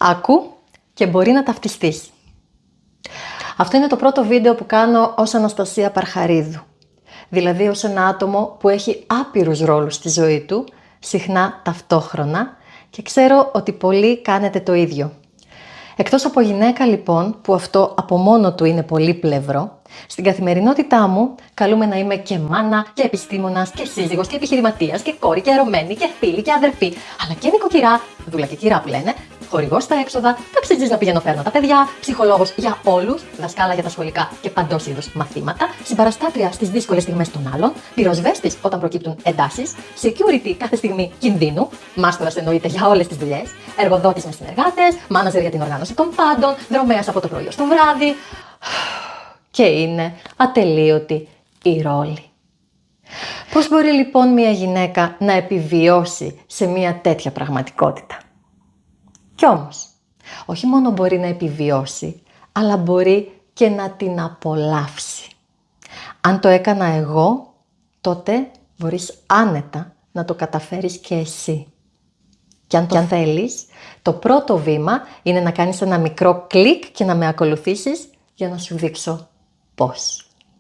Άκου και μπορεί να ταυτιστείς. Αυτό είναι το πρώτο βίντεο που κάνω ως Αναστασία Παρχαρίδου. Δηλαδή ως ένα άτομο που έχει άπειρους ρόλους στη ζωή του, συχνά ταυτόχρονα, και ξέρω ότι πολλοί κάνετε το ίδιο. Εκτός από γυναίκα λοιπόν, που αυτό από μόνο του είναι πολύπλευρο, στην καθημερινότητά μου καλούμε να είμαι και μάνα και επιστήμονας και σύζυγος και επιχειρηματίας και κόρη και ερωμένη και φίλη και αδερφή, αλλά και νοικοκυρά, δούλα και κυρά που λένε, χορηγός στα έξοδα, ταξιτζής να πηγαίνω φέρνω τα παιδιά, ψυχολόγος για όλους, δασκάλα για τα σχολικά και παντός είδους μαθήματα, συμπαραστάτρια στις δύσκολες στιγμές των άλλων, πυροσβέστης όταν προκύπτουν εντάσεις, security κάθε στιγμή κινδύνου, μάστορας εννοείται για όλες τις δουλειές, εργοδότης με συνεργάτες, μάναζερ για την οργάνωση των πάντων, δρομέας από το πρωί ως το βράδυ. Και είναι ατελείωτη η ρόλη. Πώς μπορεί λοιπόν μια γυναίκα να επιβιώσει σε μια τέτοια πραγματικότητα? Κι όμως, όχι μόνο μπορεί να επιβιώσει, αλλά μπορεί και να την απολαύσει. Αν το έκανα εγώ, τότε μπορείς άνετα να το καταφέρεις και εσύ. Και αν θέλεις, το πρώτο βήμα είναι να κάνεις ένα μικρό κλικ και να με ακολουθήσεις για να σου δείξω πώς.